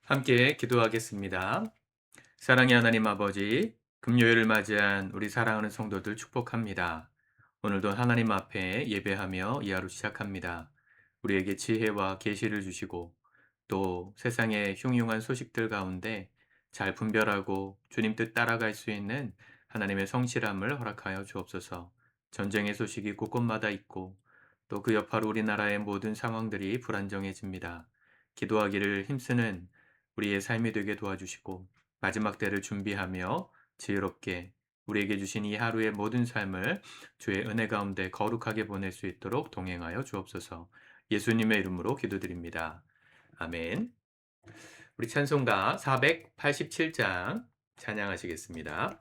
함께 기도하겠습니다. 사랑의 하나님 아버지, 금요일을 맞이한 우리 사랑하는 성도들 축복합니다. 오늘도 하나님 앞에 예배하며 이 하루 시작합니다. 우리에게 지혜와 계시를 주시고 또 세상의 흉흉한 소식들 가운데 잘 분별하고 주님 뜻 따라갈 수 있는 하나님의 성실함을 허락하여 주옵소서. 전쟁의 소식이 곳곳마다 있고 또 그 여파로 우리나라의 모든 상황들이 불안정해집니다. 기도하기를 힘쓰는 우리의 삶이 되게 도와주시고 마지막 때를 준비하며 지혜롭게 우리에게 주신 이 하루의 모든 삶을 주의 은혜 가운데 거룩하게 보낼 수 있도록 동행하여 주옵소서. 예수님의 이름으로 기도드립니다. 아멘. 우리 찬송가 487장 찬양하시겠습니다.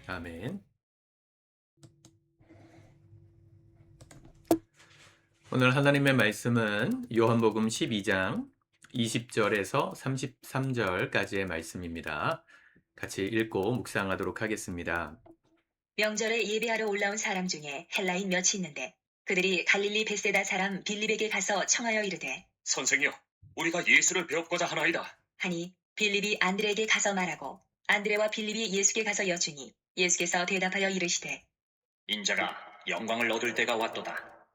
아멘. 오늘 하나님의 말씀은 요한복음 12장 20절에서 33절까지의 말씀입니다. 같이 읽고 묵상하도록 하겠습니다. 명절에 예배하러 올라온 사람 중에 헬라인 몇이 있는데 그들이 갈릴리 벳세다 사람 빌립에게 가서 청하여 이르되 선생이여, 우리가 예수를 배웁고자 하나이다. 하니 빌립이 안드레에게 가서 말하고 안드레와 빌립이 예수께 가서 여쭈니 예수께서 대답하여 이르시되 인자가 영광을 얻을 때가 왔도다.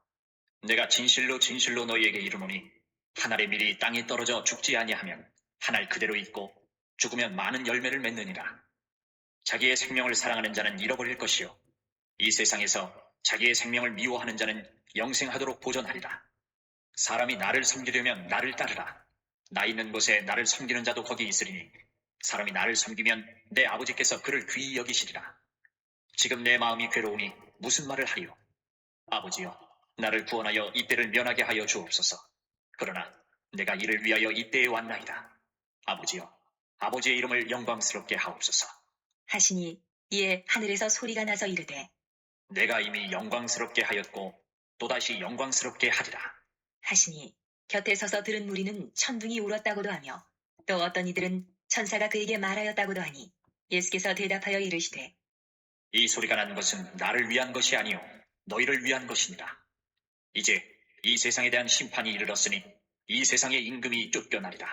내가 진실로 진실로 너희에게 이르노니 한 알의 밀이 땅에 떨어져 죽지 아니하면 한 알 그대로 있고 죽으면 많은 열매를 맺느니라. 자기의 생명을 사랑하는 자는 잃어버릴 것이요 이 세상에서 자기의 생명을 미워하는 자는 영생하도록 보존하리라. 사람이 나를 섬기려면 나를 따르라. 나 있는 곳에 나를 섬기는 자도 거기 있으리니 사람이 나를 섬기면 내 아버지께서 그를 귀히 여기시리라. 지금 내 마음이 괴로우니 무슨 말을 하리요? 아버지여, 나를 구원하여 이 때를 면하게 하여 주옵소서. 그러나 내가 이를 위하여 이 때에 왔나이다. 아버지여, 아버지의 이름을 영광스럽게 하옵소서. 하시니 이에 하늘에서 소리가 나서 이르되 내가 이미 영광스럽게 하였고 또다시 영광스럽게 하리라. 하시니 곁에 서서 들은 무리는 천둥이 울었다고도 하며 또 어떤 이들은 천사가 그에게 말하였다고도 하니 예수께서 대답하여 이르시되 이 소리가 난 것은 나를 위한 것이 아니요 너희를 위한 것이니라. 이제 이 세상에 대한 심판이 이르렀으니 이 세상의 임금이 쫓겨나리라.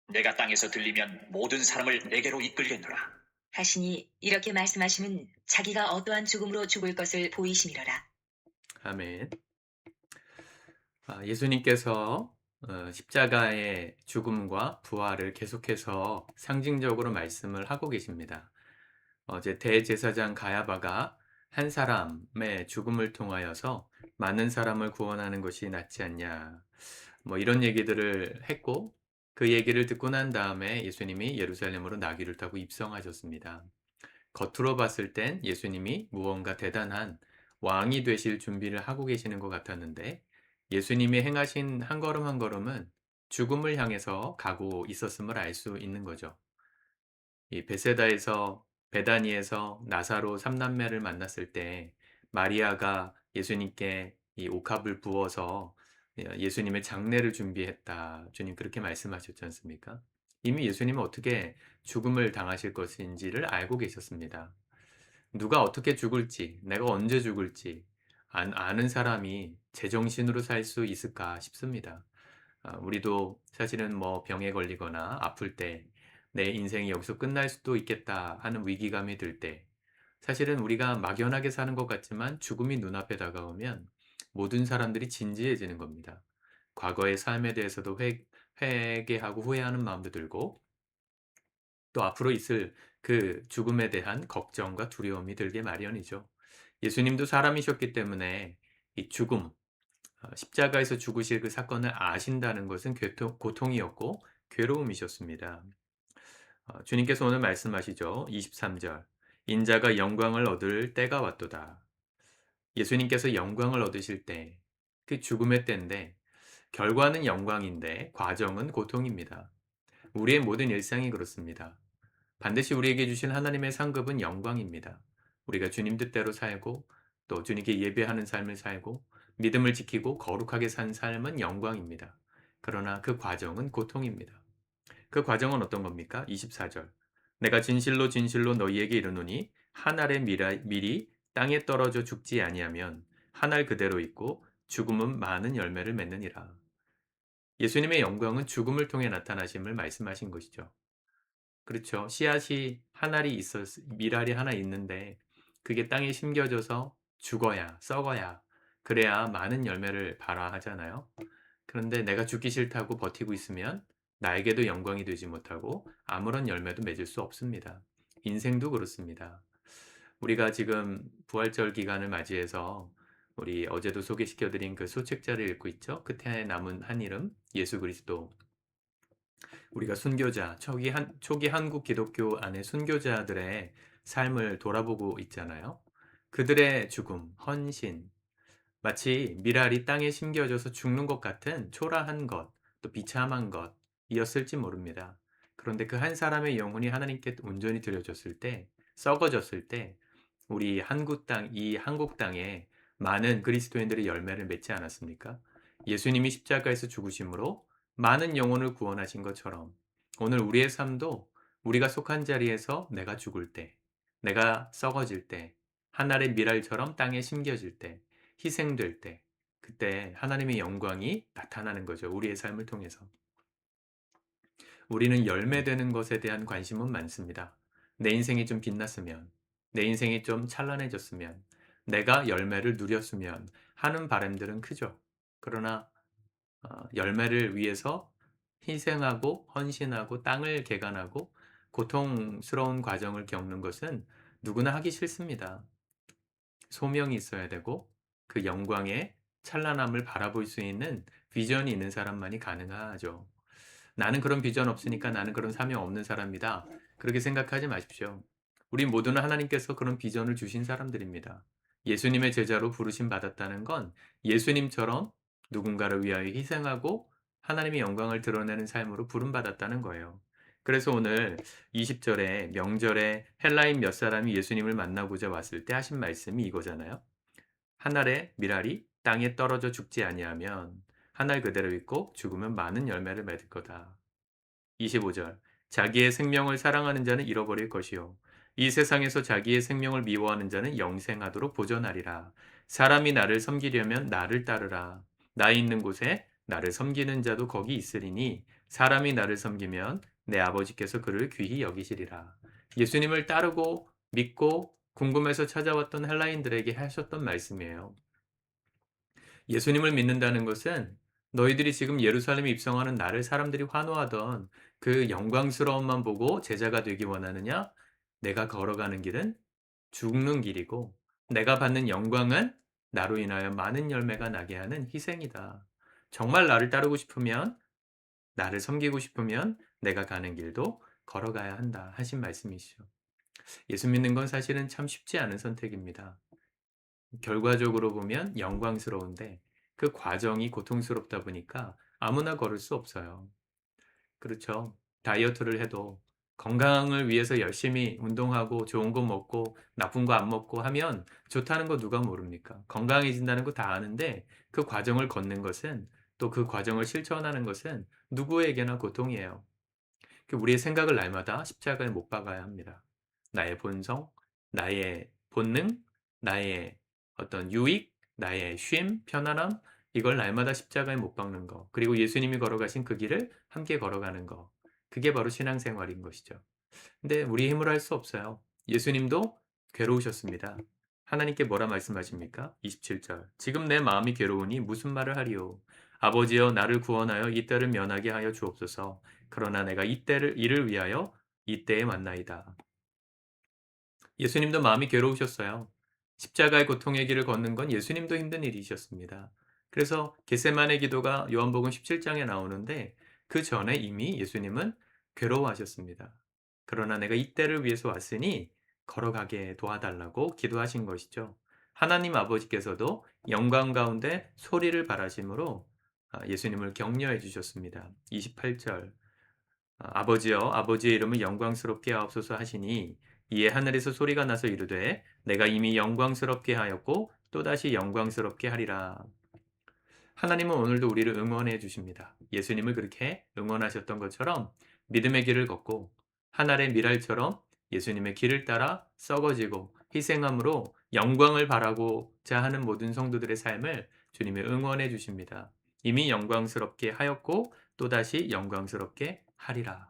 내가 땅에서 들리면 모든 사람을 내게로 이끌겠노라. 하시니 이렇게 말씀하시면 자기가 어떠한 죽음으로 죽을 것을 보이심이로라. 아멘. 예수님께서 십자가의 죽음과 부활을 계속해서 상징적으로 말씀을 하고 계십니다. 어제 대제사장 가야바가 한 사람의 죽음을 통하여서 많은 사람을 구원하는 것이 낫지 않냐. 뭐 이런 얘기들을 했고 그 얘기를 듣고 난 다음에 예수님이 예루살렘으로 나귀를 타고 입성하셨습니다. 겉으로 봤을 땐 예수님이 무언가 대단한 왕이 되실 준비를 하고 계시는 것 같았는데 예수님이 행하신 한 걸음 한 걸음은 죽음을 향해서 가고 있었음을 알 수 있는 거죠. 이 베세다에서 베다니에서 나사로 삼남매를 만났을 때 마리아가 예수님께 이 옥합을 부어서 예수님의 장례를 준비했다. 주님 그렇게 말씀하셨지 않습니까? 이미 예수님은 어떻게 죽음을 당하실 것인지를 알고 계셨습니다. 누가 어떻게 죽을지, 내가 언제 죽을지 아는 사람이 제정신으로 살 수 있을까 싶습니다. 우리도 사실은 뭐 병에 걸리거나 아플 때 내 인생이 여기서 끝날 수도 있겠다 하는 위기감이 들 때 사실은 우리가 막연하게 사는 것 같지만 죽음이 눈앞에 다가오면 모든 사람들이 진지해지는 겁니다. 과거의 삶에 대해서도 회개하고 후회하는 마음도 들고 또 앞으로 있을 그 죽음에 대한 걱정과 두려움이 들게 마련이죠. 예수님도 사람이셨기 때문에 이 죽음, 십자가에서 죽으실 그 사건을 아신다는 것은 고통이었고 괴로움이셨습니다. 주님께서 오늘 말씀하시죠. 23절. 인자가 영광을 얻을 때가 왔도다. 예수님께서 영광을 얻으실 때, 그 죽음의 때인데, 결과는 영광인데, 과정은 고통입니다. 우리의 모든 일상이 그렇습니다. 반드시 우리에게 주신 하나님의 상급은 영광입니다. 우리가 주님 뜻대로 살고, 또 주님께 예배하는 삶을 살고, 믿음을 지키고 거룩하게 산 삶은 영광입니다. 그러나 그 과정은 고통입니다. 그 과정은 어떤 겁니까? 24절. 내가 진실로 진실로 너희에게 이르노니 한 알의 밀이 땅에 떨어져 죽지 아니하면 한 알 그대로 있고 죽음은 많은 열매를 맺느니라. 예수님의 영광은 죽음을 통해 나타나심을 말씀하신 것이죠. 그렇죠. 씨앗이 한 알이 밀알이 하나 있는데 그게 땅에 심겨져서 죽어야, 썩어야, 그래야 많은 열매를 발화하잖아요. 그런데 내가 죽기 싫다고 버티고 있으면 나에게도 영광이 되지 못하고 아무런 열매도 맺을 수 없습니다. 인생도 그렇습니다. 우리가 지금 부활절 기간을 맞이해서 우리 어제도 소개시켜드린 그 소책자를 읽고 있죠. 끝에 남은 한 이름 예수 그리스도. 우리가 순교자, 초기 한국 기독교 안에 순교자들의 삶을 돌아보고 있잖아요. 그들의 죽음, 헌신, 마치 밀알이 땅에 심겨져서 죽는 것 같은 초라한 것, 또 비참한 것이었을지 모릅니다. 그런데 그 한 사람의 영혼이 하나님께 온전히 드려졌을 때, 썩어졌을 때, 우리 이 한국 땅에 많은 그리스도인들의 열매를 맺지 않았습니까? 예수님이 십자가에서 죽으심으로 많은 영혼을 구원하신 것처럼 오늘 우리의 삶도 우리가 속한 자리에서 내가 죽을 때, 내가 썩어질 때, 하늘의 밀알처럼 땅에 심겨질 때, 희생될 때, 그때 하나님의 영광이 나타나는 거죠. 우리의 삶을 통해서. 우리는 열매되는 것에 대한 관심은 많습니다. 내 인생이 좀 빛났으면, 내 인생이 좀 찬란해졌으면, 내가 열매를 누렸으면 하는 바람들은 크죠. 그러나 열매를 위해서 희생하고 헌신하고 땅을 개간하고 고통스러운 과정을 겪는 것은 누구나 하기 싫습니다. 소명이 있어야 되고 그 영광의 찬란함을 바라볼 수 있는 비전이 있는 사람만이 가능하죠. 나는 그런 비전 없으니까 나는 그런 사명 없는 사람이다. 그렇게 생각하지 마십시오. 우리 모두는 하나님께서 그런 비전을 주신 사람들입니다. 예수님의 제자로 부르심 받았다는 건 예수님처럼 누군가를 위하여 희생하고 하나님의 영광을 드러내는 삶으로 부름받았다는 거예요. 그래서 오늘 20절에 명절에 헬라인 몇 사람이 예수님을 만나고자 왔을 때 하신 말씀이 이거잖아요. 한 알의 밀알이 땅에 떨어져 죽지 아니하면 한 알 그대로 있고 죽으면 많은 열매를 맺을 거다. 25절. 자기의 생명을 사랑하는 자는 잃어버릴 것이요 이 세상에서 자기의 생명을 미워하는 자는 영생하도록 보존하리라. 사람이 나를 섬기려면 나를 따르라. 나 있는 곳에 나를 섬기는 자도 거기 있으리니 사람이 나를 섬기면 내 아버지께서 그를 귀히 여기시리라. 예수님을 따르고 믿고 궁금해서 찾아왔던 헬라인들에게 하셨던 말씀이에요. 예수님을 믿는다는 것은 너희들이 지금 예루살렘에 입성하는 나를 사람들이 환호하던 그 영광스러움만 보고 제자가 되기 원하느냐? 내가 걸어가는 길은 죽는 길이고 내가 받는 영광은 나로 인하여 많은 열매가 나게 하는 희생이다. 정말 나를 따르고 싶으면, 나를 섬기고 싶으면 내가 가는 길도 걸어가야 한다 하신 말씀이시죠. 예수 믿는 건 사실은 참 쉽지 않은 선택입니다. 결과적으로 보면 영광스러운데 그 과정이 고통스럽다 보니까 아무나 걸을 수 없어요. 그렇죠. 다이어트를 해도 건강을 위해서 열심히 운동하고 좋은 거 먹고 나쁜 거 안 먹고 하면 좋다는 거 누가 모릅니까? 건강해진다는 거 다 아는데 그 과정을 걷는 것은, 또 그 과정을 실천하는 것은 누구에게나 고통이에요. 우리의 생각을 날마다 십자가에 못 박아야 합니다. 나의 본성, 나의 본능, 나의 어떤 유익, 나의 쉼, 편안함, 이걸 날마다 십자가에 못 박는 거. 그리고 예수님이 걸어가신 그 길을 함께 걸어가는 거. 그게 바로 신앙생활인 것이죠. 근데 우리 힘으로 할 수 없어요. 예수님도 괴로우셨습니다. 하나님께 뭐라 말씀하십니까? 27절. 지금 내 마음이 괴로우니 무슨 말을 하리요? 아버지여 나를 구원하여 이 때를 면하게 하여 주옵소서. 그러나 내가 이를 위하여 이때에 만나이다. 예수님도 마음이 괴로우셨어요. 십자가의 고통의 길을 걷는 건 예수님도 힘든 일이셨습니다. 그래서 겟세마네 기도가 요한복음 17장에 나오는데 그 전에 이미 예수님은 괴로워하셨습니다. 그러나 내가 이때를 위해서 왔으니 걸어가게 도와달라고 기도하신 것이죠. 하나님 아버지께서도 영광 가운데 소리를 바라심으로 예수님을 격려해 주셨습니다. 28절. 아버지여 아버지의 이름을 영광스럽게 하옵소서 하시니 이에 하늘에서 소리가 나서 이르되 내가 이미 영광스럽게 하였고 또다시 영광스럽게 하리라. 하나님은 오늘도 우리를 응원해 주십니다. 예수님을 그렇게 응원하셨던 것처럼 믿음의 길을 걷고 하늘의 미랄처럼 예수님의 길을 따라 썩어지고 희생함으로 영광을 바라고자 하는 모든 성도들의 삶을 주님이 응원해 주십니다. 이미 영광스럽게 하였고 또다시 영광스럽게 하리라.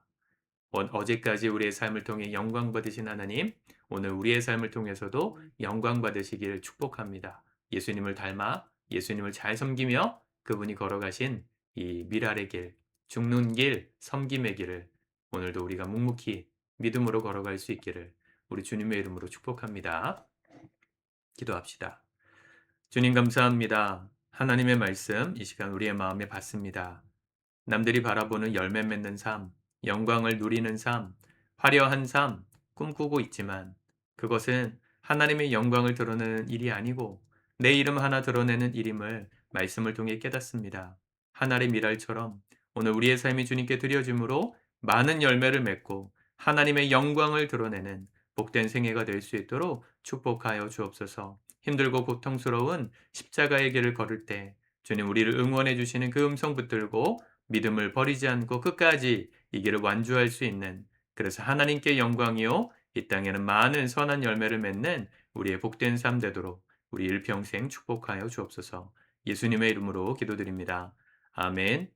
어제까지 우리의 삶을 통해 영광 받으신 하나님, 오늘 우리의 삶을 통해서도 영광 받으시기를 축복합니다. 예수님을 닮아 예수님을 잘 섬기며 그분이 걸어가신 이 미랄의 길, 죽는 길, 섬김의 길을 오늘도 우리가 묵묵히 믿음으로 걸어갈 수 있기를 우리 주님의 이름으로 축복합니다. 기도합시다. 주님 감사합니다. 하나님의 말씀 이 시간 우리의 마음에 받습니다. 남들이 바라보는 열매 맺는 삶, 영광을 누리는 삶, 화려한 삶 꿈꾸고 있지만 그것은 하나님의 영광을 드러내는 일이 아니고 내 이름 하나 드러내는 일임을 말씀을 통해 깨닫습니다. 하늘의 미랄처럼 오늘 우리의 삶이 주님께 드려짐으로 많은 열매를 맺고 하나님의 영광을 드러내는 복된 생애가 될 수 있도록 축복하여 주옵소서. 힘들고 고통스러운 십자가의 길을 걸을 때 주님 우리를 응원해 주시는 그 음성 붙들고 믿음을 버리지 않고 끝까지 이 길을 완주할 수 있는, 그래서 하나님께 영광이요 이 땅에는 많은 선한 열매를 맺는 우리의 복된 삶 되도록 우리 일평생 축복하여 주옵소서. 예수님의 이름으로 기도드립니다. 아멘.